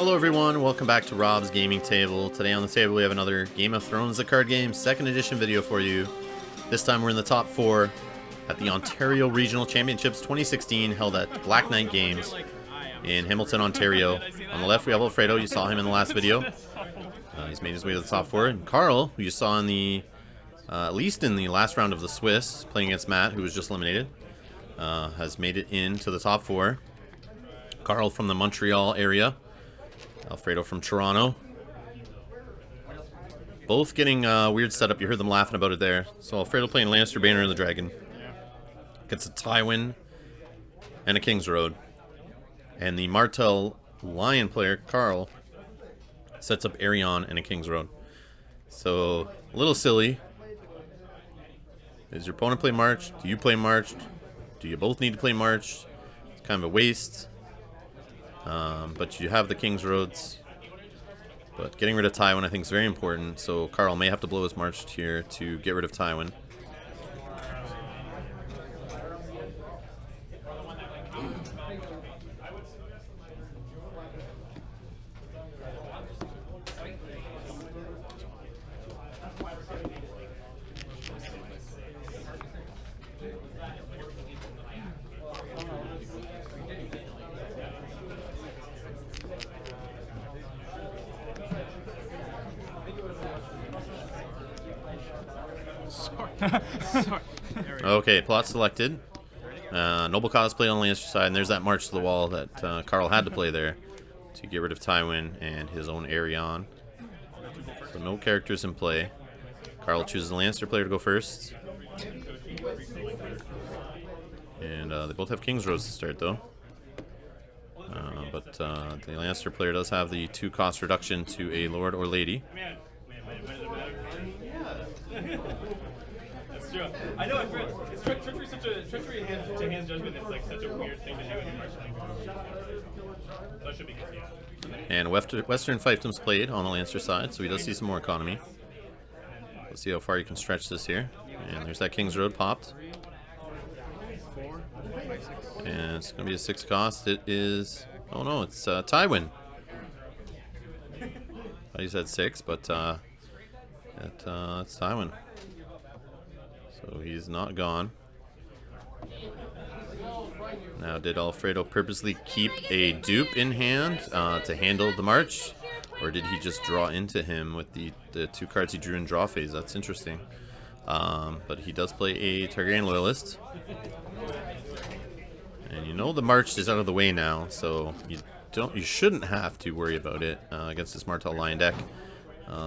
Hello everyone, welcome back to Rob's Gaming Table. Today on the table we have another Game of Thrones the card game, 2nd edition video for you. This time we're in the top 4 at the Ontario Regional Championships 2016 held at Black Knight Games in Hamilton, Ontario. On the left we have Alfredo, you saw him in the last video. He's made his way to the top 4. And Carl, who you saw in the, at least in the last round of the Swiss, playing against Matt, who was just eliminated, has made it into the top 4. Carl from the Montreal area. Alfredo from Toronto. Both getting a weird setup. You heard them laughing about it there. So Alfredo playing Lannister, Banner, and the Dragon. Gets a Tywin and a King's Road. And the Martell Lion player, Carl, sets up Arion and a King's Road. So, a little silly. Does your opponent play March? Do you play March? Do you both need to play March? It's kind of a waste. But you have the King's Roads. But getting rid of Tywin I think is very important. So Carl may have to blow his March here to get rid of Tywin. Sorry. Okay, plot selected. Noble Cause played on the Lannister side, and there's that march to the wall that Carl had to play there to get rid of Tywin and his own Arion. So no characters in play. Carl chooses the Lannister player to go first. And they both have King's Roads to start, though. But the Lannister player does have the 2 cost reduction to a Lord or Lady. True. I know. It's treachery. Treachery to hands judgment is like such a weird thing to do in the March language. So it should be good. Yeah. And Western Fiefdoms played on the Lannister side, so he does see some more economy. Let's see how far you can stretch this here. And there's that King's Road popped. And it's going to be a 6 cost. It is... Oh no, it's Tywin. I he said 6, but it's Tywin. So he's not gone. Now, did Alfredo purposely keep a dupe in hand to handle the march? Or did he just draw into him with the 2 cards he drew in draw phase? That's interesting. But he does play a Targaryen Loyalist. And you know the march is out of the way now, so you shouldn't have to worry about it against this Martell Lion deck.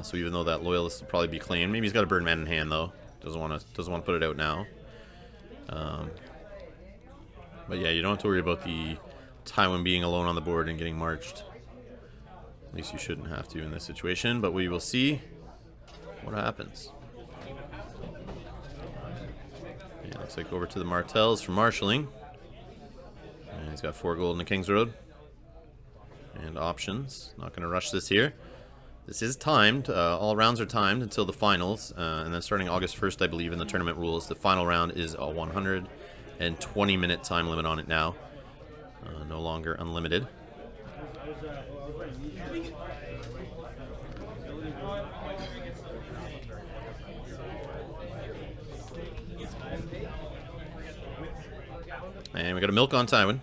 So even though that Loyalist will probably be claimed, maybe he's got a Burn Man in hand though. Doesn't want to put it out now. But yeah, you don't have to worry about the Tywin being alone on the board and getting marched. At least you shouldn't have to in this situation, but we will see what happens. Yeah, looks like over to the Martells for marshalling. And he's got 4 gold in the King's Road. And options. Not going to rush this here. This is timed. All rounds are timed until the finals. And then starting August 1st, I believe, in the tournament rules, the final round is a 120-minute time limit on it now. No longer unlimited. And we got a milk on Tywin.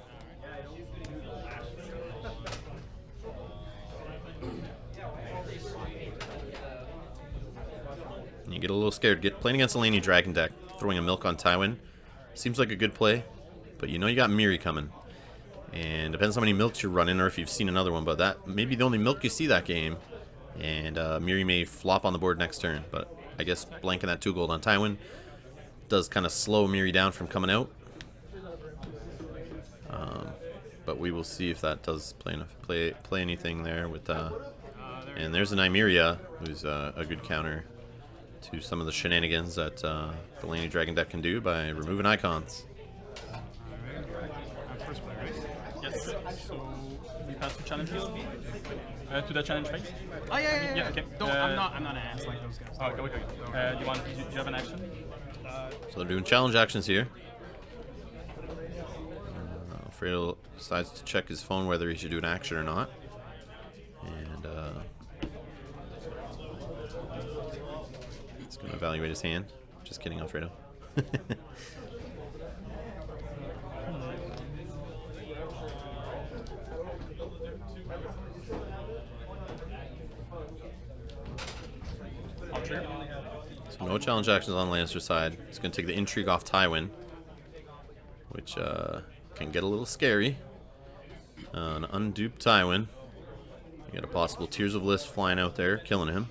You get a little scared. Playing against a Laney Dragon deck, throwing a milk on Tywin seems like a good play, but you know you got Miri coming. And depends how many milks you're running or if you've seen another one, but that may be the only milk you see that game. And Miri may flop on the board next turn, but I guess blanking that 2 gold on Tywin does kind of slow Miri down from coming out. But we will see if that does play anything there with and there's an Nymeria, who's a good counter to some of the shenanigans that the Laney Dragon deck can do by removing icons. First play, right? Yes. So we pass to challenge field. To the challenge phase. Oh yeah. Okay. No, I'm not an ass like those guys. Oh, okay. Do you have an action? So they're doing challenge actions here. Alfredo decides to check his phone whether he should do an action or not. evaluate his hand. Just kidding, Alfredo. So no challenge actions on Lannister's side. He's going to take the intrigue off Tywin, which can get a little scary. An unduped Tywin. You got a possible Tears of List flying out there, killing him.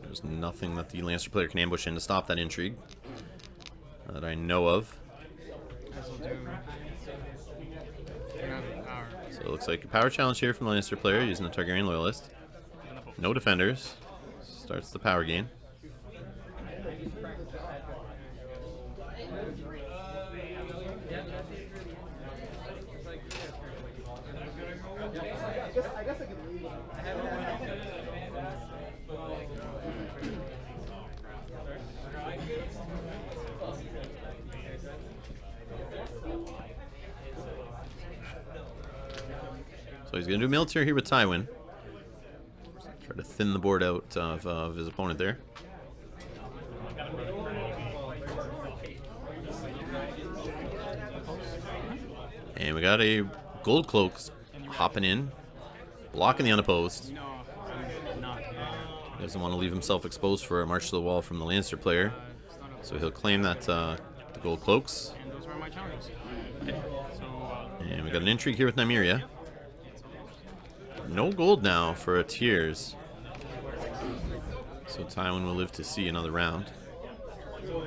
There's nothing that the Lannister player can ambush in to stop that intrigue that I know of. So it looks like a power challenge here from the Lannister player using the Targaryen Loyalist. No defenders. Starts the power gain. So he's going to do military here with Tywin. Try to thin the board out of his opponent there. And we got a gold cloak hopping in, blocking the unopposed. Doesn't want to leave himself exposed for a march to the wall from the Lannister player. So he'll claim that the gold cloaks. And we got an intrigue here with Nymeria. No gold now for a Tears. So Tywin will live to see another round. Oh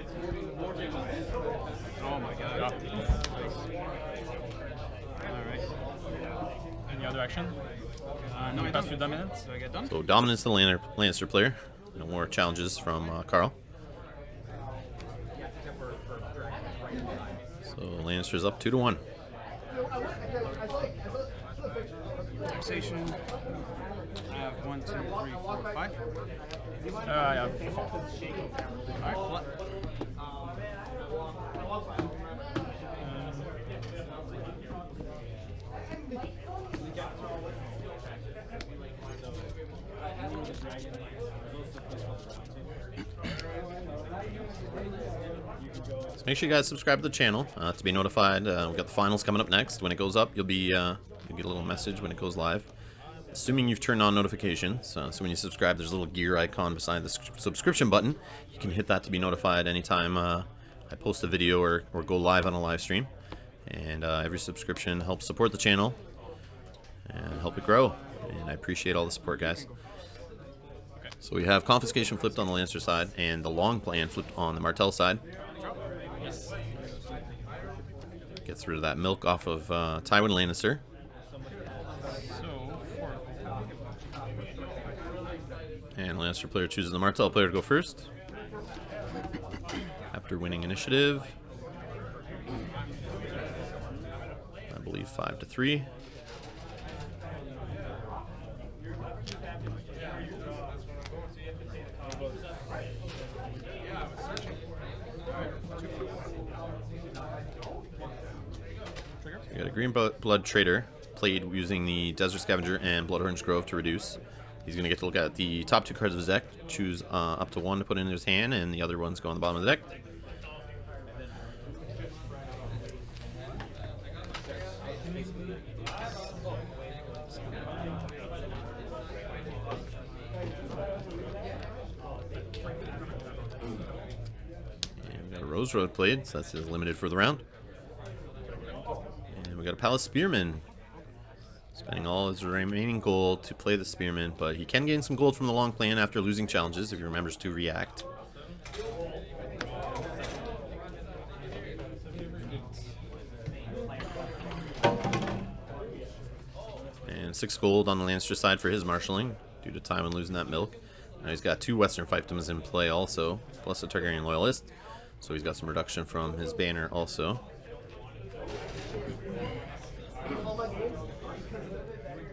my god. Alright. Any other action? No, I pass to dominance, so I get done. So dominance to the Lannister player. No more challenges from Carl. So Lannister's up 2-1. Taxation. I have 1, 2, 3, 4, 5. I have 4. Alright. So make sure you guys subscribe to the channel to be notified. We got the finals coming up next. When it goes up, you'll get a little message when it goes live. Assuming you've turned on notifications. So when you subscribe, there's a little gear icon beside the subscription button. You can hit that to be notified anytime I post a video or go live on a live stream. And every subscription helps support the channel and help it grow. And I appreciate all the support, guys. So we have confiscation flipped on the Lannister side and the long plan flipped on the Martell side. Gets rid of that milk off of Tywin Lannister. And Lannister player chooses the Martell player to go first. After winning initiative. I believe 5-3. We got a green blood trader played using the Desert Scavenger and Blood Orange Grove to reduce. He's going to get to look at the top 2 cards of his deck, choose up to 1 to put in his hand, and the other ones go on the bottom of the deck. And we got a Rose Road played, so that's his limited for the round. And we got a Palace Spearman. Spending all his remaining gold to play the Spearman, but he can gain some gold from the long plan after losing challenges if he remembers to react. And 6 gold on the Lannister side for his marshalling due to Tywin losing that milk. Now he's got 2 Western fiefdoms in play also, plus a Targaryen Loyalist. So he's got some reduction from his banner also.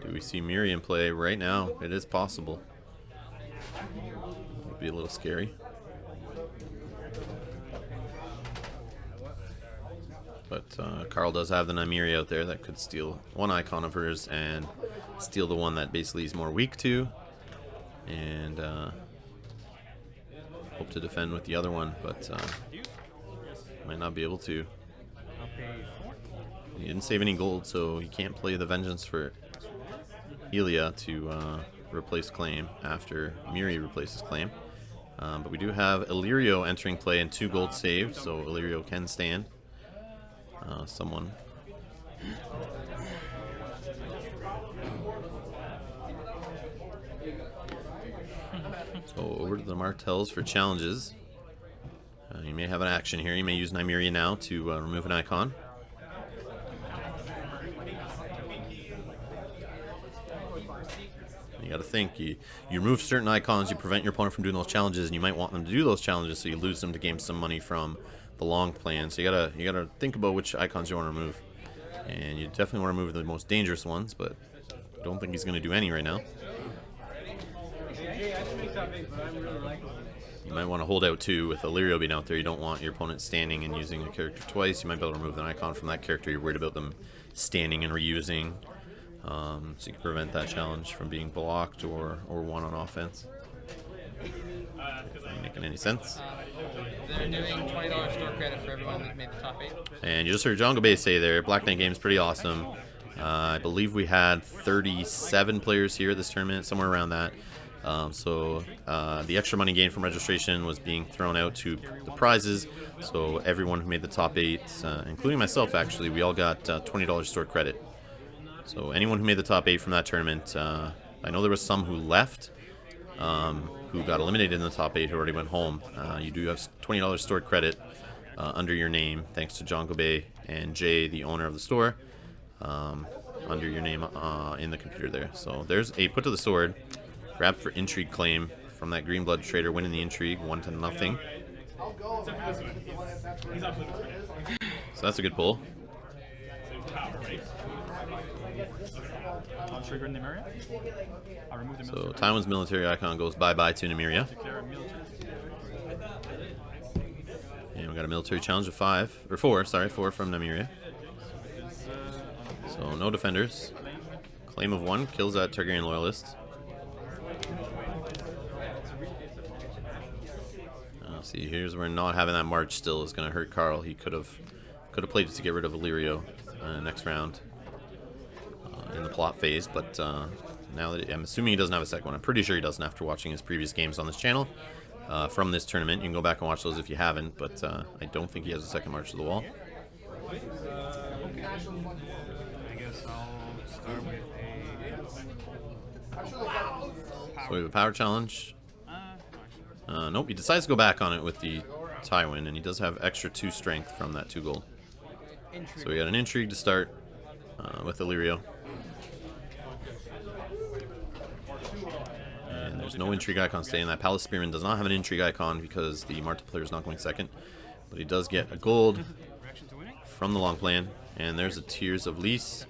Do we see Miri in play right now? It is possible. It would be a little scary. But Carl does have the Nymeria out there that could steal one icon of hers and steal the one that basically he's more weak to. and hope to defend with the other one, but might not be able to. He didn't save any gold, so he can't play the Vengeance for Elia to replace Claim after Miri replaces Claim. But we do have Illyrio entering play and 2 gold saved, so Illyrio can stand. Someone. So over to the Martells for challenges. You may have an action here. You may use Nymeria now to remove an icon. You got to think. You remove certain icons, you prevent your opponent from doing those challenges, and you might want them to do those challenges, so you lose them to gain some money from the long plan. So you gotta think about which icons you want to remove, and you definitely want to remove the most dangerous ones. But I don't think he's going to do any right now. You might want to hold out too with Illyrio being out there. You don't want your opponent standing and using a character twice. You might be able to remove an icon from that character. You're worried about them standing and reusing. So you can prevent that challenge from being blocked or won on offense. Not making any sense. They're doing $20 store credit for everyone that made the top 8. And you just heard John Gobay say there, Black Knight Games pretty awesome. I believe we had 37 players here at this tournament, somewhere around that. So the extra money gained from registration was being thrown out to the prizes. So everyone who made the top 8, including myself actually, we all got $20 store credit. So anyone who made the top 8 from that tournament, I know there was some who left, who got eliminated in the top 8 who already went home. You do have $20 stored credit under your name, thanks to John Gobay and Jay, the owner of the store, under your name in the computer there. So there's a put to the sword, grab for intrigue claim from that green blood trader, winning the intrigue 1-0. So that's a good pull. So Tywin's military icon goes bye-bye to Nymeria. And we got a military challenge of 4 from Nymeria. So no defenders. Claim of 1 kills that Targaryen loyalist. See, here's where not having that march still is going to hurt Carl. He could have played it to get rid of Illyrio next round in the plot phase, but now that I'm assuming he doesn't have a second one. I'm pretty sure he doesn't after watching his previous games on this channel from this tournament. You can go back and watch those if you haven't, but I don't think he has a second march to the wall. I guess I'll start with So we have a power challenge. Nope, he decides to go back on it with the Tywin, and he does have extra 2 strength from that 2 gold. So we got an intrigue to start with Illyrio. And there's no intrigue icon staying. That Palace Spearman does not have an intrigue icon because the Martell player is not going second. But he does get a gold from the long plan. And there's a Tears of Lys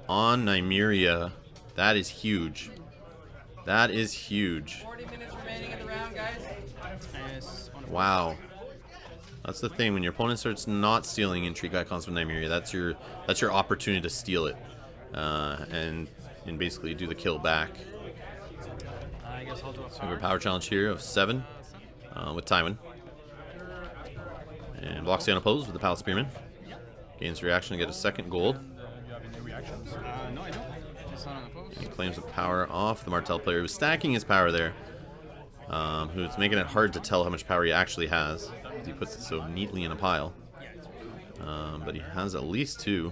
on Nymeria. That is huge. That is huge. 40 minutes remaining in the round, guys. Wow. That's the thing. When your opponent starts not stealing intrigue icons from Nymeria, that's your opportunity to steal it, and basically do the kill back. So we have a power challenge here of 7 with Tywin, and blocks the unopposed with the Palace Spearman. Gains reaction to get a second gold. Do you have any reactions? No, I don't. It's not unopposed. He claims the power off the Martell player who's stacking his power there, who's making it hard to tell how much power he actually has. He puts it so neatly in a pile. But he has at least 2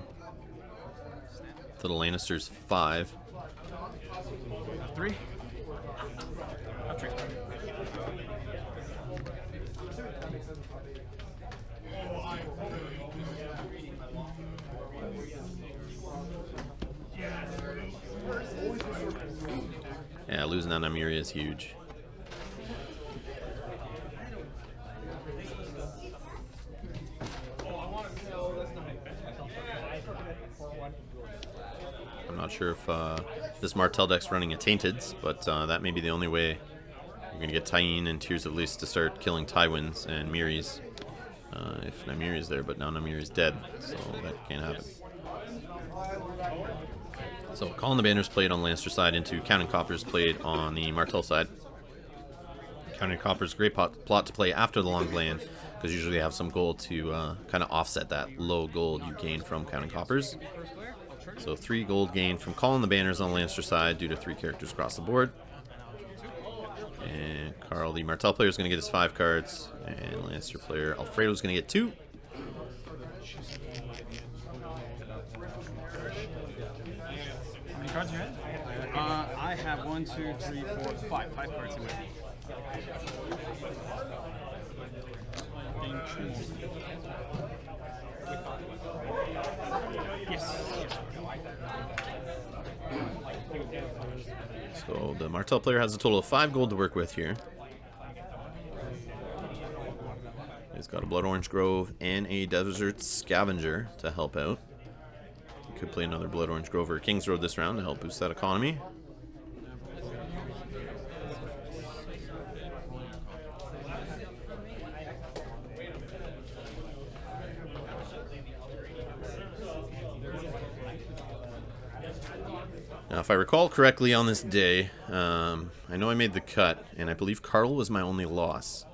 to the Lannisters 5. 3. Yeah, losing that Nymeria is huge. I'm not sure if this Martell deck's running a Tainteds, but that may be the only way you're going to get Tyene and Tears of Lys to start killing Tywins and Miris. If Nymeria's there, but now Nymeria's dead, so that can't happen. So Calling the Banners played on the Lannister side into Counting Coppers played on the Martell side. Counting Coppers, great plot to play after the long land, because usually they have some gold to kind of offset that low gold you gain from Counting Coppers. So 3 gold gained from Calling the Banners on the Lannister side due to 3 characters across the board. And Carl, the Martell player, is going to get his 5 cards, and Lannister player Alfredo is going to get 2. How many cards you had? I have 1, 2, 3, 4, 5. 5 cards in my Yes. So the Martell player has a total of 5 gold to work with here. He's got a Blood Orange Grove and a Desert Scavenger to help out. He could play another Blood Orange Grove or King's Road this round to help boost that economy. Now, if I recall correctly on this day, I know I made the cut, and I believe Carl was my only loss.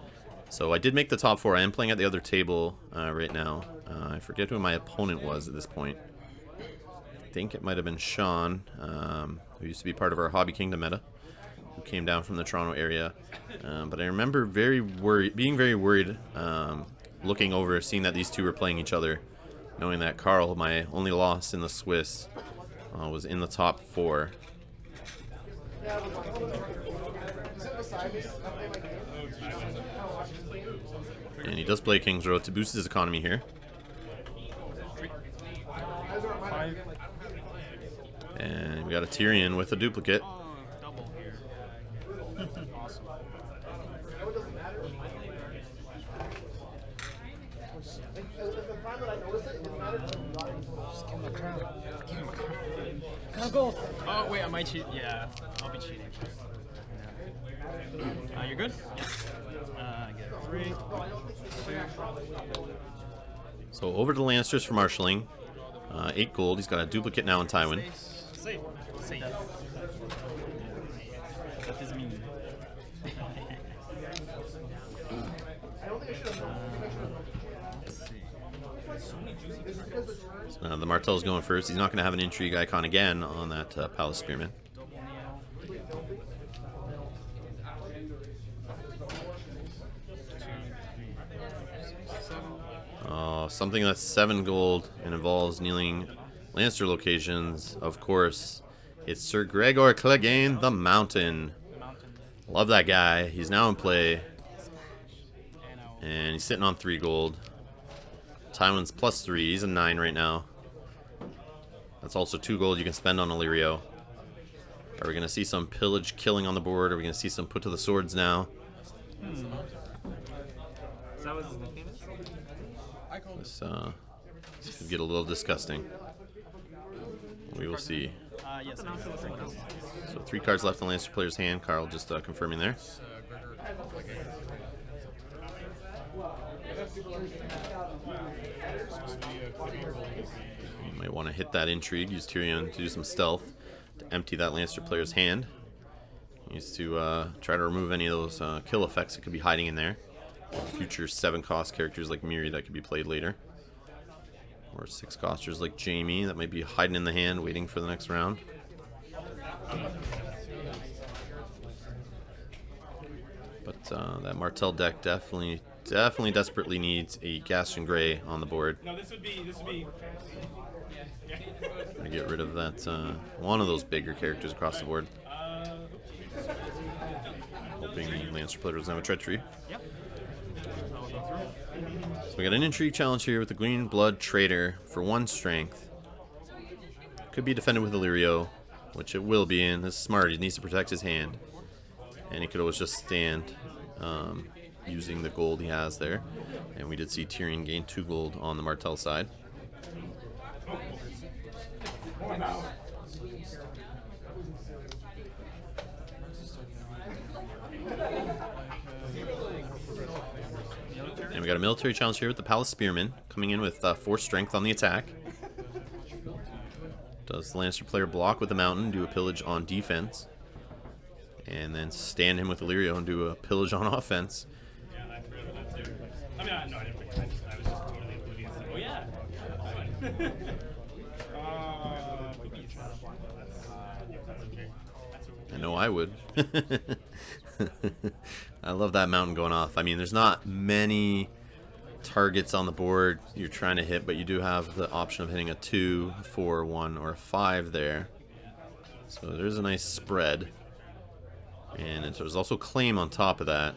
So I did make the top 4. I am playing at the other table right now. I forget who my opponent was at this point. I think it might have been Sean, who used to be part of our Hobby Kingdom meta, who came down from the Toronto area. But I remember being very worried, looking over, seeing that these two were playing each other, knowing that Carl, my only loss in the Swiss, was in the top 4. And he does play King's Road to boost his economy here. And we got a Tyrion with a duplicate. Double here. Awesome. Oh wait, I might cheat. Yeah, I'll be cheating. You're good? Yes. I get 3, 2. So over to the Lannisters for marshalling. 8 gold. He's got a duplicate now in Tywin. Safe. Safe. That is mean. So now the Martell's going first. He's not going to have an intrigue icon again on that Palace Spearman. Something that's 7 gold and involves kneeling Lannister locations. Of course, it's Sir Gregor Clegane the Mountain. Love that guy. He's now in play. And he's sitting on 3 gold. Tywin's +3. He's a 9 right now. That's also 2 gold you can spend on Illyrio. Are we going to see some pillage killing on the board? Are we going to see some put to the swords now? Is that what his nickname is? This could get a little disgusting. We will see. Yes. So 3 cards left in the Lannister player's hand. Carl just confirming there. You might want to hit that intrigue. Use Tyrion to do some stealth to empty that Lannister player's hand. He needs to try to remove any of those kill effects that could be hiding in there. Future 7-cost characters like Miri that could be played later. Or 6-costers like Jamie that might be hiding in the hand waiting for the next round. But that Martell deck definitely desperately needs a Gaston Grey on the board. No, this would be. To get rid of that one of those bigger characters across the board. Hoping the Lannister player doesn't have a treachery. Yep. So we got an intrigue challenge here with the Green Blood Trader for 1 strength. Could be defended with Illyrio, which it will be in. This is smart. He needs to protect his hand. And he could always just stand using the gold he has there. And we did see Tyrion gain 2 gold on the Martell side. And we got a military challenge here with the Palace Spearman, coming in with 4 strength on the attack. Does the Lannister player block with the Mountain, do a pillage on defense, and then stand him with Illyrio and do a pillage on offense? I mean, no, I didn't think I was just totally oblivious. Oh, yeah. I know I would. I love that Mountain going off. I mean, there's not many targets on the board you're trying to hit, but you do have the option of hitting a 2, 4, 1, or a 5 there. So there's a nice spread. And there's also claim on top of that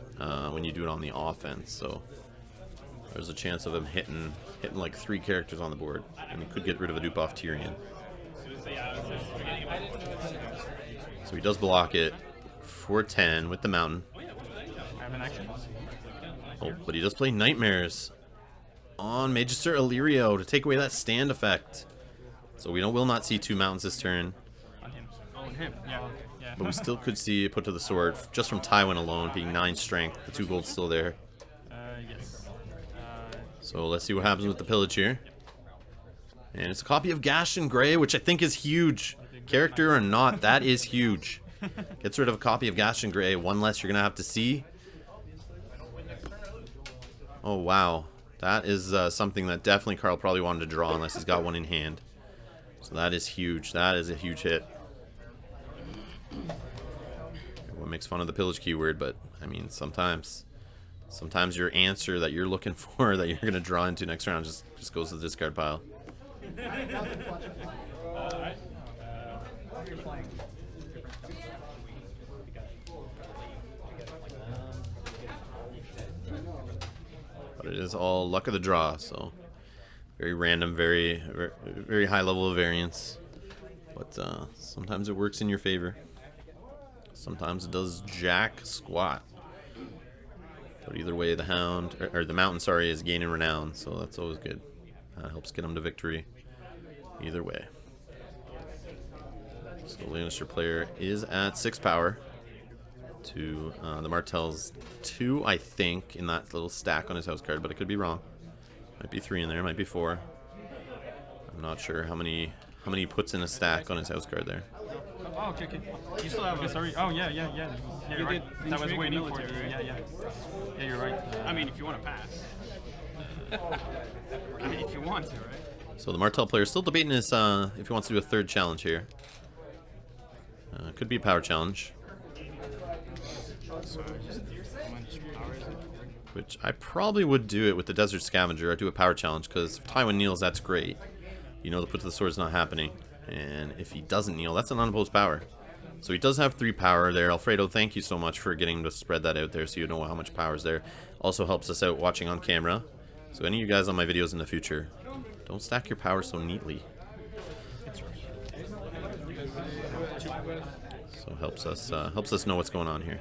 when you do it on the offense. So there's a chance of him hitting like 3 characters on the board, and he could get rid of a dupe off Tyrion. So he does block it for 10 with the Mountain. I have an action. Oh, but he does play Nightmares on Magister Illyrio to take away that stand effect. So we will not see 2 Mountains this turn. On him. Oh, on him. Yeah. Yeah. But we still could see it put to the sword just from Tywin alone, being 9 strength. The 2 gold's still there. Yes. So let's see what happens with the pillage here. And it's a copy of Gaston Grey, which I think is huge. Character or not, that is huge. Gets rid of a copy of Gaston Grey. 1 less you're going to have to see. Oh, wow. That is something that definitely Carl probably wanted to draw unless he's got 1 in hand. So that is huge. That is a huge hit. Everyone makes fun of the pillage keyword, but I mean, sometimes your answer that you're looking for that you're going to draw into next round just goes to the discard pile. But it is all luck of the draw, so very random, very high level of variance. But sometimes it works in your favor. Sometimes it does jack squat. But either way, the Hound or the Mountain, sorry, is gaining renown, so that's always good. Helps get him to victory. Either way. So the Lannister player is at 6 power to the Martell's 2, I think, in that little stack on his house card, but it could be wrong. Might be 3 in there, might be 4. I'm not sure how many he puts in a stack on his house card there. Oh, okay, okay. You still have. Sorry. Oh, yeah. Yeah, you're right. That was waiting for you. Yeah. Yeah, you're right. I mean, if you want to pass. I mean, if you want to, right? So the Martell player is still debating his if he wants to do a 3rd challenge here. Could be a power challenge. Which I probably would do it with the Desert Scavenger. I'd do a power challenge because if Tywin kneels, that's great. You know the put to the sword is not happening. And if he doesn't kneel, that's an unopposed power. So he does have 3 power there. Alfredo, thank you so much for getting to spread that out there so you know how much power is there. Also helps us out watching on camera. So any of you guys on my videos in the future, don't stack your power so neatly. So helps us know what's going on here.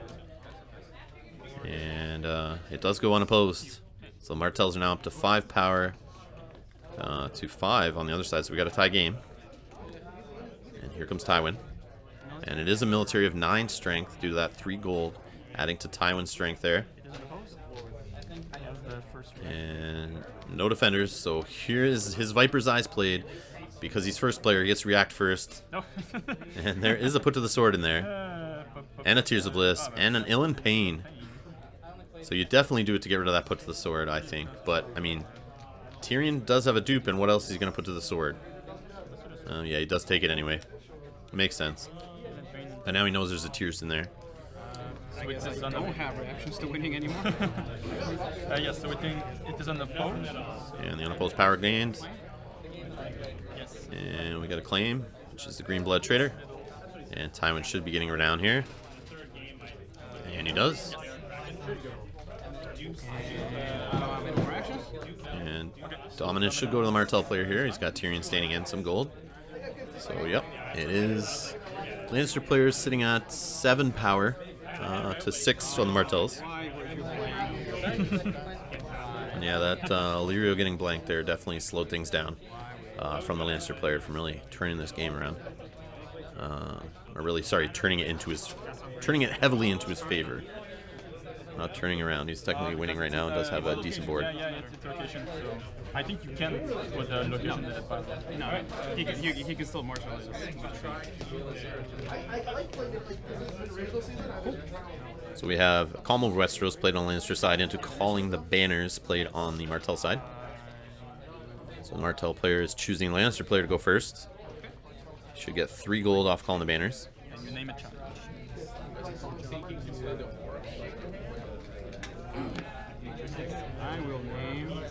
And it does go unopposed. So Martells are now up to 5 power to 5 on the other side. So we got a tie game. And here comes Tywin. And it is a military of 9 strength due to that 3 gold, adding to Tywin's strength there. And no defenders, so here is his Viper's Eyes played. Because he's first player, he gets to react first. And there is a put to the sword in there. And a Tears of Bliss, and an Ill and Pain. So you definitely do it to get rid of that put to the sword, I think. But, I mean, Tyrion does have a dupe, and what else is he going to put to the sword? Yeah, he does take it anyway. Makes sense. And now he knows there's a Tears in there. I guess I don't have reactions to winning anymore. Yes, so it is unopposed. And the unopposed power gained. And we got a claim, which is the Green Blood Trader. And Tywin should be getting her down here. And he does. And Dominance should go to the Martell player here. He's got Tyrion standing in some gold. So, yep, it is Lannister players sitting at 7 power to 6 on the Martells. And yeah, that Illyrio getting blanked there definitely slowed things down from the Lannister player from really turning this game around. Or really, sorry, turning it heavily into his favor. not turning around. He's technically winning right now and does have a decent board. Yeah, it's location. So I think you can put the location at the No, he can still marshal it. So we have Calm of Westeros played on Lannister side into Calling the Banners played on the Martell side. So the Martell player is choosing Lannister player to go first. Should get 3 gold off Calling the Banners. And you name it challenge. I will name.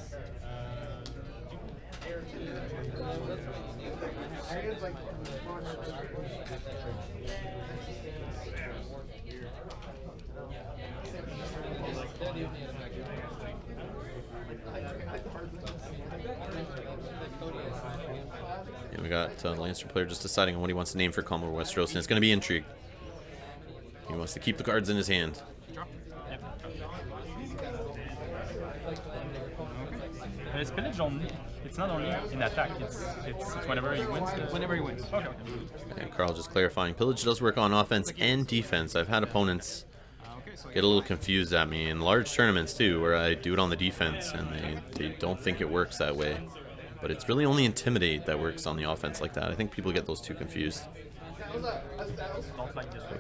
And we got the Lannister player just deciding on what he wants to name for Calm of Westeros, and it's going to be Intrigue. He wants to keep the cards in his hand. It's pillage only. It's not only in attack. It's whenever he wins. Whenever he wins. Okay. And Carl just clarifying, pillage does work on offense and defense. I've had opponents get a little confused at me in large tournaments too, where I do it on the defense and they don't think it works that way. But it's really only Intimidate that works on the offense like that. I think people get those two confused.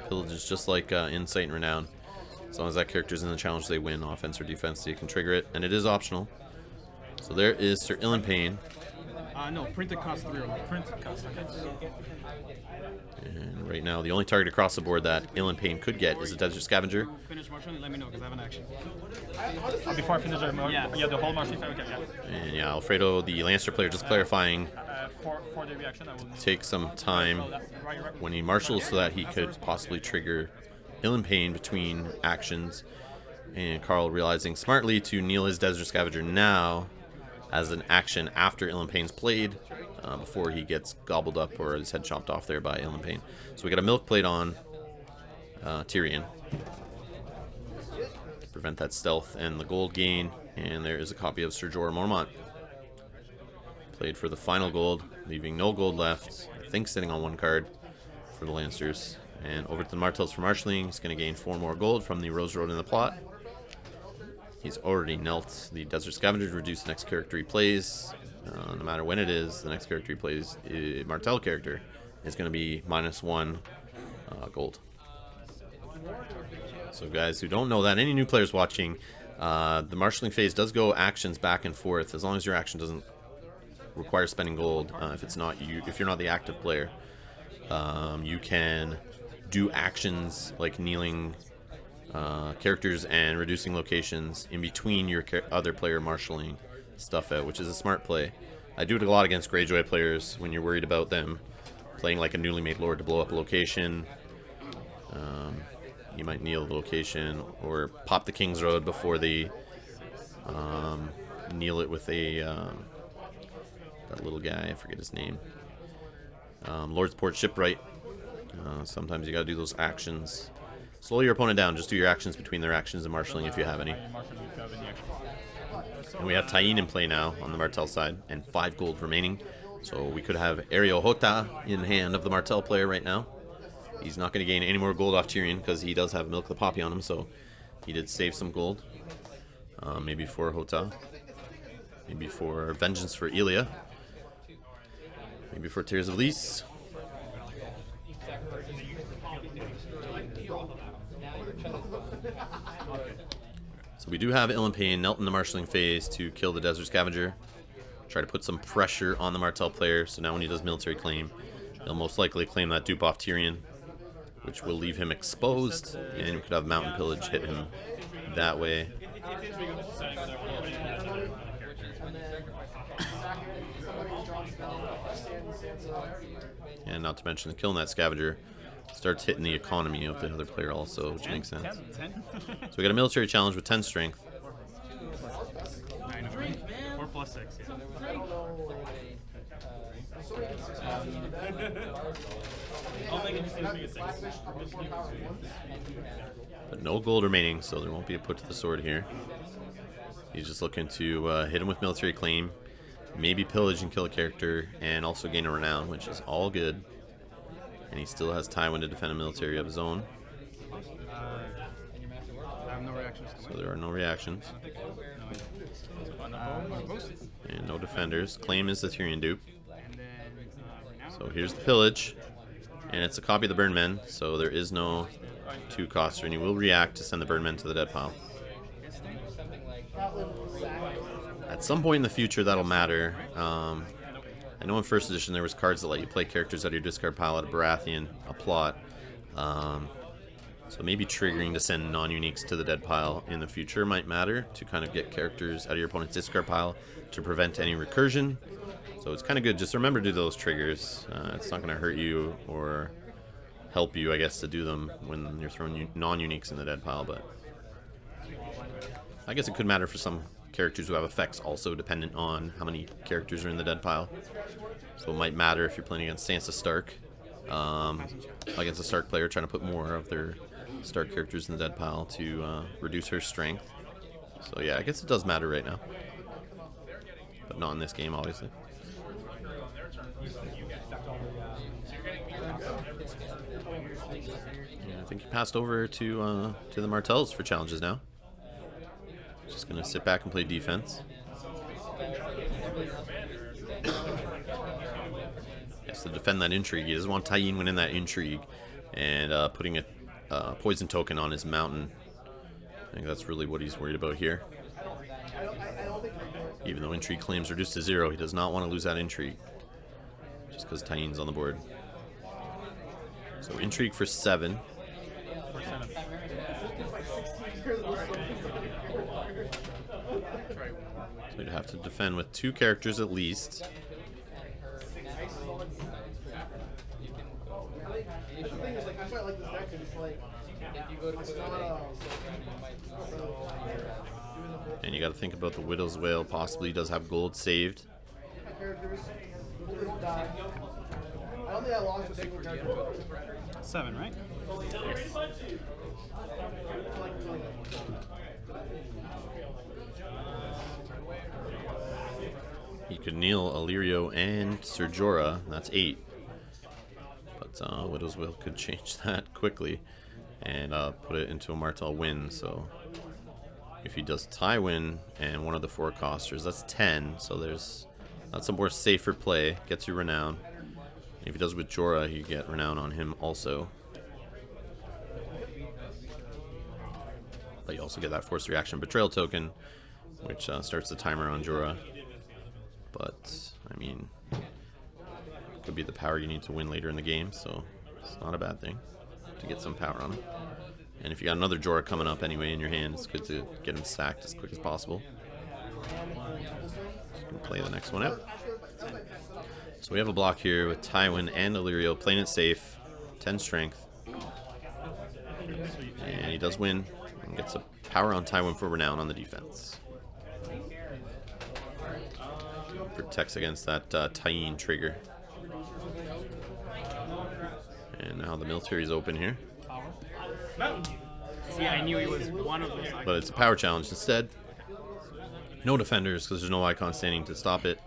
Pillage is just like Insight and Renown. As long as that character's in the challenge, they win offense or defense, so you can trigger it, and it is optional. So there is Sir Illipain. No, printed cost 3 or printed cost. Okay. And right now, the only target across the board that Illipain could get is a Desert Scavenger. Finish marshalling, let me know because I have an action. Before I finish the the whole marshalling. Okay, yeah. And yeah, Alfredo, the Lannister player, just clarifying. For the reaction, I will take some time when he marshals so that he could possibly trigger Illipain between actions. And Carl realizing smartly to kneel his Desert Scavenger now as an action after Illipain's played, before he gets gobbled up or his head chopped off there by Illipain. So we got a milk plate on Tyrion to prevent that stealth and the gold gain. And there is a copy of Sir Jorah Mormont. Played for the final gold, leaving no gold left. I think sitting on 1 card for the Lancers. And over to the Martells for marshalling. He's going to gain 4 more gold from the Rose Road in the plot. He's already knelt the Desert Scavenger to reduce the next character he plays. No matter when it is, the next character he plays, Martell character, is going to be -1 gold. So guys who don't know that, any new players watching, the marshalling phase does go actions back and forth as long as your action doesn't require spending gold. If you're not the active player, you can do actions like kneeling characters and reducing locations in between your other player marshalling stuff out, which is a smart play. I do it a lot against Greyjoy players when you're worried about them playing like a newly made lord to blow up a location. You might kneel the location or pop the King's Road before they kneel it with that little guy, I forget his name. Lord's Port Shipwright. Sometimes you gotta do those actions. Slow your opponent down, just do your actions between their actions and marshalling if you have any. And we have Tyene in play now on the Martell side, and 5 gold remaining. So we could have Ariel Hota in hand of the Martell player right now. He's not going to gain any more gold off Tyrion because he does have Milk the Poppy on him, so he did save some gold. Maybe for Hota. Maybe for Vengeance for Elia. Maybe for Tears of Lys. So we do have Illipain knelt in the marshalling phase to kill the Desert Scavenger. Try to put some pressure on the Martell player, so now when he does military claim, he'll most likely claim that dupe off Tyrion, which will leave him exposed, and we could have Mountain Pillage hit him that way. And not to mention the killing that Scavenger starts hitting the economy of the other player also, which makes sense. So we got a military challenge with 10 strength. 4 + 6. But no gold remaining, so there won't be a put to the sword here. He's just looking to hit him with military claim, maybe pillage and kill a character, and also gain a renown, which is all good. And he still has Tywin to defend a military of his own. I have no reaction. So there are no reactions. And no defenders. Claim is the Tyrion dupe. So here's the pillage. And it's a copy of the Burn Men, so there is no 2 coster, and you will react to send the Burn Men to the dead pile. At some point in the future that'll matter. I know in first edition there was cards that let you play characters out of your discard pile at a Baratheon, a plot. So maybe triggering to send non-uniques to the dead pile in the future might matter to kind of get characters out of your opponent's discard pile to prevent any recursion. So it's kind of good. Just remember to do those triggers. It's not going to hurt you or help you, I guess, to do them when you're throwing non-uniques in the dead pile. But I guess it could matter for some characters who have effects also dependent on how many characters are in the dead pile. So it might matter if you're playing against Sansa Stark, against a Stark player trying to put more of their Stark characters in the dead pile to reduce her strength. So yeah, I guess it does matter right now. But not in this game, obviously. Yeah, I think he passed over to the Martells for challenges now. Just gonna sit back and play defense. Yes, to defend that intrigue. He doesn't want Tyene winning that intrigue and putting a poison token on his mountain. I think that's really what he's worried about here. Even though intrigue claims reduced to 0, he does not want to lose that intrigue. Just because Tyene's on the board. So intrigue for 7. So you'd have to defend with 2 characters at least. And you got to think about the Widow's Wail. Possibly does have gold saved. I don't think I lost a single character. 7, right? He could kneel Illyrio and Ser Jorah. That's 8. But Widow's Wail could change that quickly and put it into a Martell win. So if he does Tywin and one of the 4 costers, that's 10. So that's a more safer play. Gets you renown. If he does with Jorah, you get renown on him also. But you also get that forced reaction betrayal token, which starts the timer on Jorah. But, I mean, it could be the power you need to win later in the game, so it's not a bad thing to get some power on him. And if you got another Jorah coming up anyway in your hand, it's good to get him stacked as quick as possible. You can play the next one out. So we have a block here with Tywin and Illyrio playing it safe, 10 strength. And he does win and gets a power on Tywin for renown on the defense. Protects against that Tyene trigger. And now the military is open here. See, I knew he was one of those. But it's a power challenge instead. No defenders because there's no icon standing to stop it.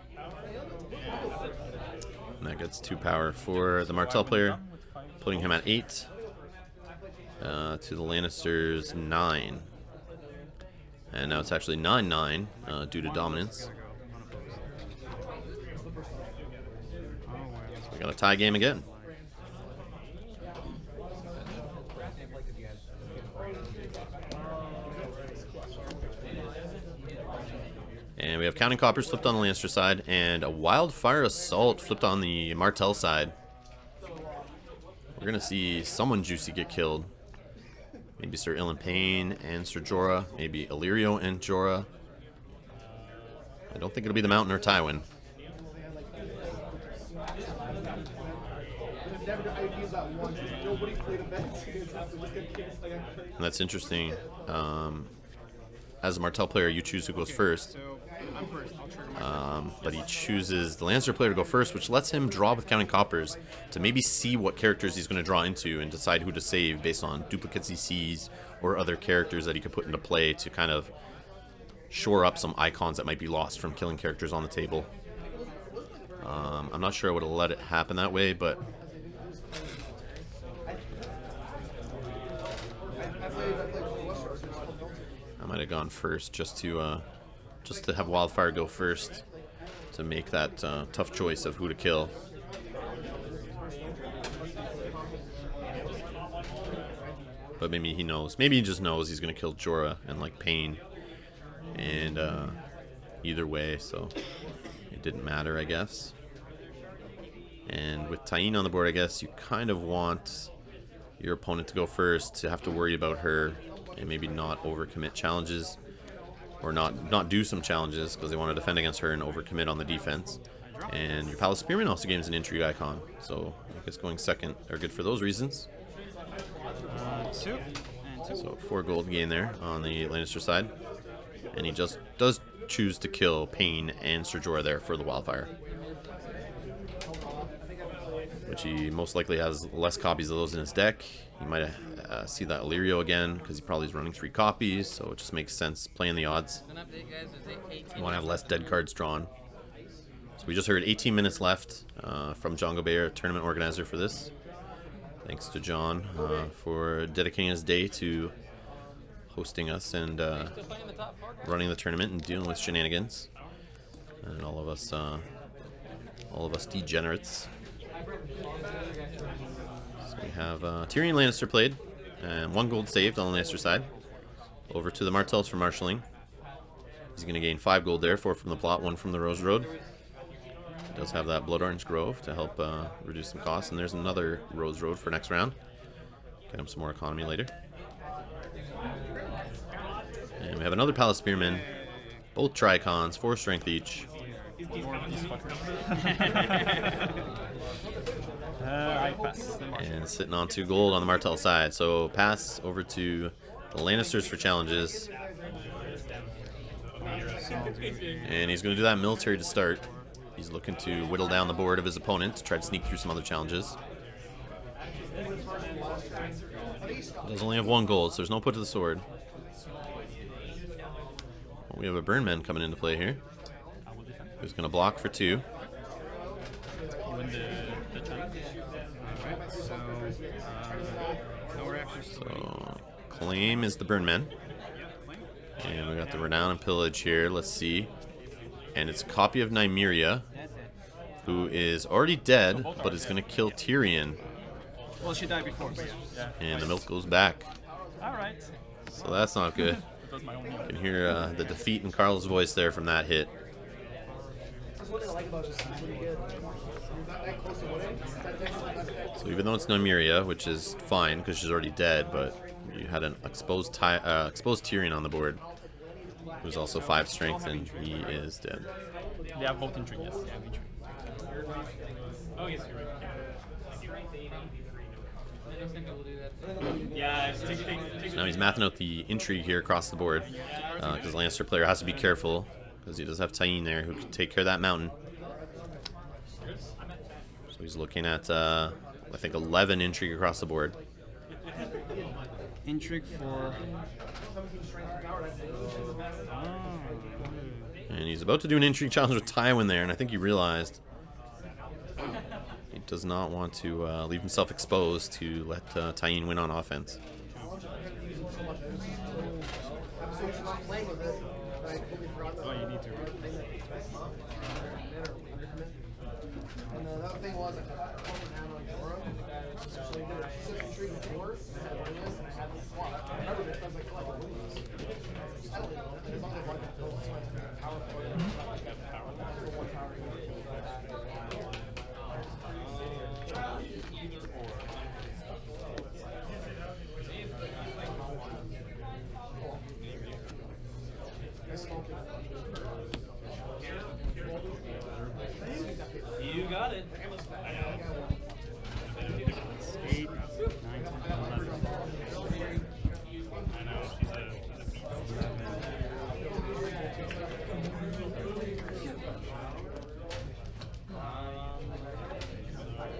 And that gets 2 power for the Martell player, putting him at 8. To the Lannisters 9. And now it's actually 9-9 due to dominance. So we got a tie game again. And we have Counting Coppers flipped on the Lannister side, and a Wildfire Assault flipped on the Martell side. We're going to see someone juicy get killed. Maybe Sir Ilyn Payne and Ser Jorah. Maybe Illyrio and Jorah. I don't think it'll be the Mountain or Tywin. And that's interesting. As a Martell player, you choose who goes first. But he chooses the Lannister player to go first, which lets him draw with Counting Coppers to maybe see what characters he's going to draw into and decide who to save based on duplicates he sees or other characters that he could put into play to kind of shore up some icons that might be lost from killing characters on the table. I'm not sure I would have let it happen that way, but might have gone first just to have Wildfire go first to make that tough choice of who to kill. But maybe he knows. Maybe he just knows he's gonna kill Jorah and like Pain. And either way, so it didn't matter, I guess. And with Tyene on the board, I guess you kind of want your opponent to go first to have to worry about her and maybe not overcommit challenges, or not do some challenges because they want to defend against her and overcommit on the defense. And your Palace Spearman also gains an intrigue icon, so I guess going second are good for those reasons. 2 and 2. So 4 gold gain there on the Lannister side, and he just does choose to kill Pain and Ser Jorah there for the Wildfire, which he most likely has less copies of those in his deck. He might see that Illyrio again because he probably is running 3 copies, so it just makes sense playing the odds. You want to have less dead cards drawn. So we just heard 18 minutes left from John Gobert, tournament organizer for this. Thanks to John for dedicating his day to hosting us and running the tournament and dealing with shenanigans and all of us degenerates. So we have Tyrion Lannister played and 1 gold saved on the Lannister side. Over to the Martells for marshalling. He's going to gain 5 gold there, 4 from the plot, 1 from the Rose Road. Does have that Blood Orange Grove to help reduce some costs, and there's another Rose Road for next round. Get him some more economy later. And we have another Palace Spearman, both Tricons, 4 strength each. I pass. And sitting on 2 gold on the Martell side, so pass over to the Lannisters for challenges. And he's going to do that military to start. He's looking to whittle down the board of his opponent to try to sneak through some other challenges. Does only have 1 gold, so there's no put to the sword. Well, we have a Burnman coming into play here, who's going to block for 2. So claim is the Burnman. And we got the Renown and Pillage here. Let's see. And it's a copy of Nymeria, who is already dead, but is going to kill Tyrion. Well, she died before. Yeah. And the milk goes back. Alright. So that's not good. You can hear the defeat in Carl's voice there from that hit. So even though it's Nymeria, which is fine because she's already dead, but you had an exposed Tyrion on the board, who's also 5 strength, and he is dead. They have both intrigue, yes. Oh, yes, you're right. Yeah, so now he's mathing out the intrigue here across the board, because the Lannister player has to be careful, because he does have Tyene there who can take care of that mountain. So he's looking at, I think, 11 intrigue across the board. Intrigue for... And he's about to do an intrigue challenge with Tywin there, and I think he realized he does not want to leave himself exposed to let Tyene win on offense. Oh, you need to. And the other thing was, I had on Jorah, so he did a shift intrigue before, and had Williams, and I had this swap. I remember this, I was like, Williams. I don't know, as long as I want to build this much power for it. You got it. 8, 9, 10, 11. I know, she's a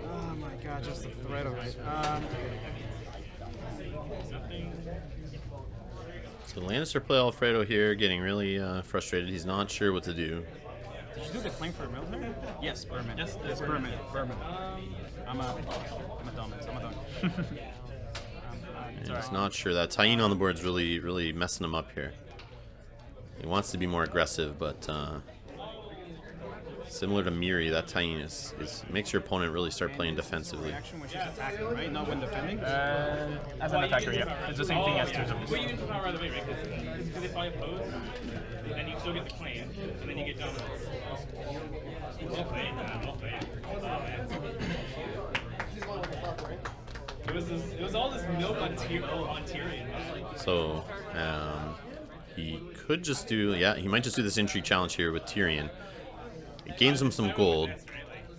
oh my god, just the threat of it. So Lannister play Alfredo here, getting really frustrated. He's not sure what to do. Did you do the claim for a military? Yes, Berman. Yes, Berman. Berman. I'm a dumbass. I'm a dog. And he's not sure. That Tyene on the board is really messing him up here. He wants to be more aggressive, but similar to Miri, that Tyene is makes your opponent really start playing defensively. Reaction when she's attacking, right? Not when defending? As an attacker, yeah. It's the same thing as Tears of Well, you use the power either way, right? Because if I oppose, then you still get the claim, and then you get dominance. Well played, well played. It was all this milk on Tyrion. So he could just do, he might just do this intrigue challenge here with Tyrion. It gains him some gold,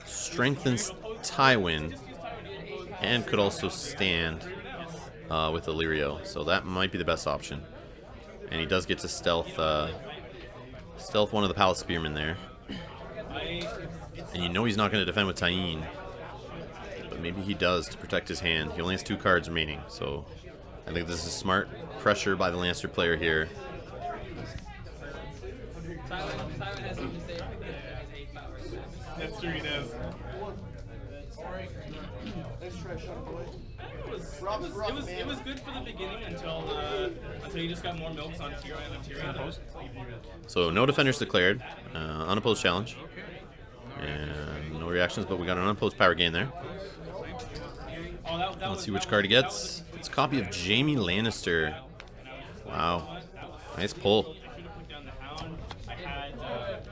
strengthens Tywin, and could also stand with Illyrio. So that might be the best option. And he does get to stealth one of the Palace Spearmen there. And you know he's not going to defend with Tyene. But maybe he does to protect his hand. He only has 2 cards remaining. So I think this is smart pressure by the Lannister player here. That's true, he does. It was good for the beginning until you just got more milks on Tyrion and Tyrion. So no defenders declared. Unopposed challenge. And no reactions, but we got an unopposed power gain there. Let's see which card he gets. It's a copy of Jaime Lannister. Wow. Nice pull.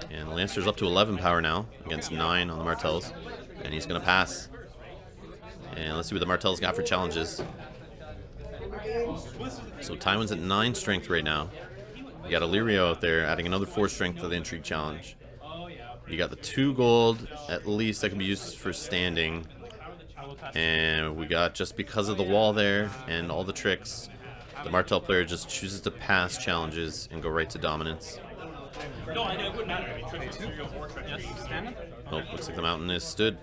And Lannister's up to 11 power now against 9 on the Martells. And he's going to pass. And let's see what the Martells got for challenges. So Tywin's at 9 strength right now. You got Illyrio out there adding another 4 strength to the intrigue challenge. You got the 2 gold at least that can be used for standing. And we got, just because of the wall there and all the tricks, the Martell player just chooses to pass challenges and go right to dominance. No, I know it wouldn't matter. Oh, looks like the mountain is stood.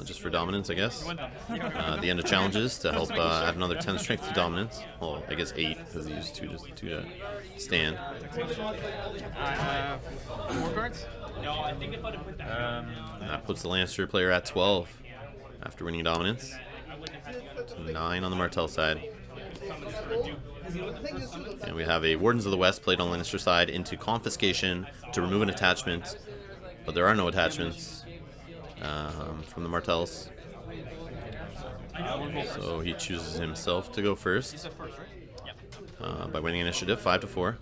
Just for dominance, I guess. The end of challenges to help add another 10 strength to dominance. Well, I guess 8 because he used 2 to stand. I have 4 cards. No, I think if I'd have put that. And that puts the Lannister player at 12 after winning dominance. To 9 on the Martell side. And we have a Wardens of the West played on Lannister side into confiscation to remove an attachment, but there are no attachments from the Martells. So he chooses himself to go first by winning initiative 5-4.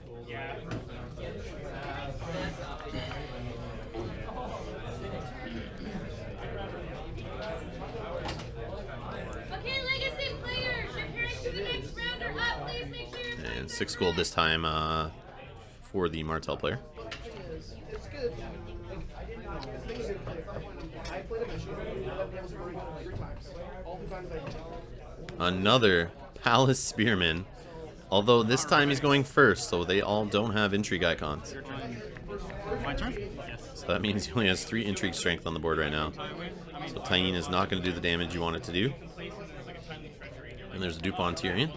And 6 gold this time for the Martell player. It's good. The thing is, I played a mission and I was 3 times. All 2 times I Another Palace Spearman. Although this time he's going first, so they all don't have intrigue icons. My turn? Yes. So that means he only has 3 intrigue strength on the board right now. So Tyene is not going to do the damage you want it to do. And there's a dupe on Tyrion.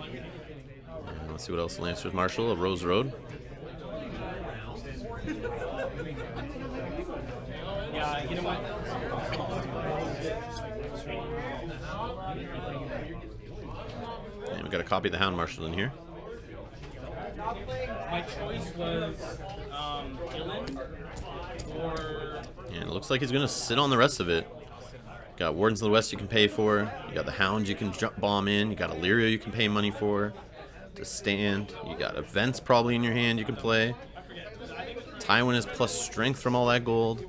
And let's see what else the Lannister's marshal, a Rose Road. Yeah, you know what? And we got a copy of the Hound Marshal in here. My choice was Dylan or. And it looks like he's going to sit on the rest of it. You got Wardens of the West you can pay for. You got the Hound you can jump bomb in. You got Illyrio you can pay money for to stand. You got events probably in your hand you can play. Tywin is plus strength from all that gold.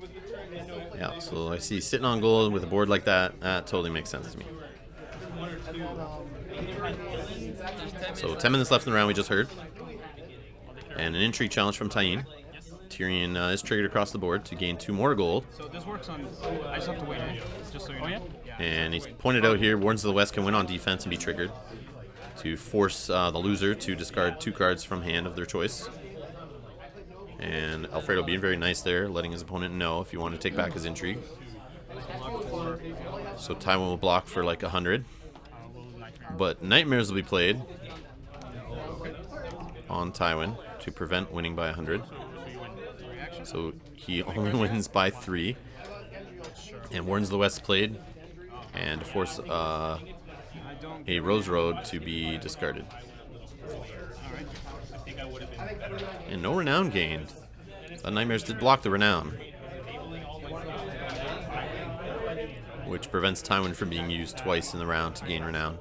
Yeah, so I see sitting on gold with a board like that, that totally makes sense to me. So 10 minutes left in the round we just heard. And an intrigue challenge from Tyene. Tyrion is triggered across the board to gain 2 more gold. So this works on. I just have to wait, just so you know. And he's pointed out here, Wardens of the West can win on defense and be triggered to force the loser to discard 2 cards from hand of their choice. And Alfredo being very nice there, letting his opponent know if you want to take back his intrigue. So Tywin will block for like 100. But Nightmares will be played on Tywin to prevent winning by 100. So he only wins by 3. And Wardens of the West played and force a Rose Road to be discarded. And no renown gained. The Nightmares did block the renown, which prevents Tywin from being used twice in the round to gain renown.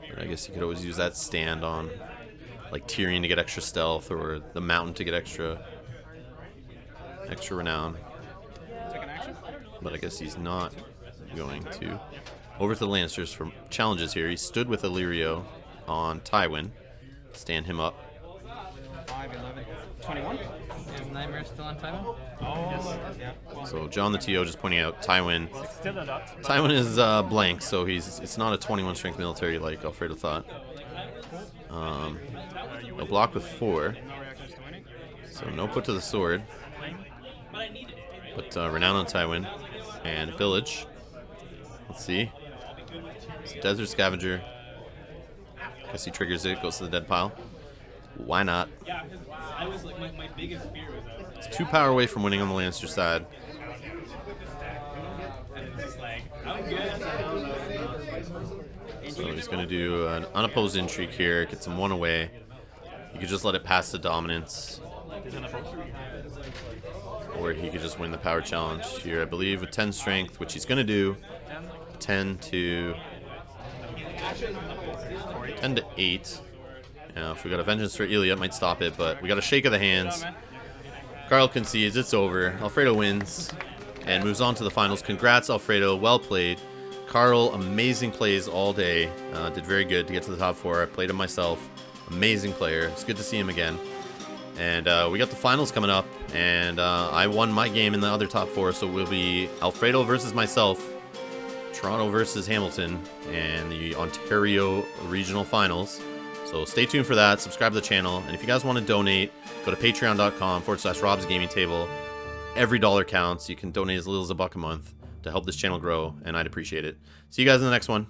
But I guess you could always use that stand on like Tyrion to get extra stealth, or the Mountain to get extra renown. But I guess he's not going to. Over to the Lannisters for challenges here. He stood with Illyrio on Tywin. Stand him up. 5, 11, 21. Is Nightmare still on time? Oh, yes. Yeah. So John the TO just pointing out Tywin. Still a lot. Tywin is blank, so it's not a 21 strength military like Alfredo thought. He'll block with 4. So no put to the sword. But renown on Tywin. And pillage. Let's see. It's a Desert Scavenger. Guess he triggers it, goes to the dead pile. Why not? Yeah, because I was like, my biggest fear was that. It's 2 power away from winning on the Lannister side. And it's just like, I'm good. So he's going to do an unopposed intrigue here, get some 1 away. You could just let it pass to dominance. Or he could just win the power challenge here, I believe, with 10 strength, which he's going to do. 10 to 8. Now, if we got a Vengeance for Ilya, it might stop it, but we got a Shake of the Hands. Carl concedes, it's over. Alfredo wins and moves on to the finals. Congrats, Alfredo, well played. Carl, amazing plays all day. Did very good to get to the top 4. I played him myself. Amazing player. It's good to see him again. And we got the finals coming up, and I won my game in the other top 4, so we'll be Alfredo versus myself, Toronto versus Hamilton, and the Ontario Regional Finals. So stay tuned for that. Subscribe to the channel, and if you guys want to donate, go to patreon.com/Rob's Gaming Table. Every dollar counts. You can donate as little as $1 a month to help this channel grow, and I'd appreciate it. See you guys in the next one.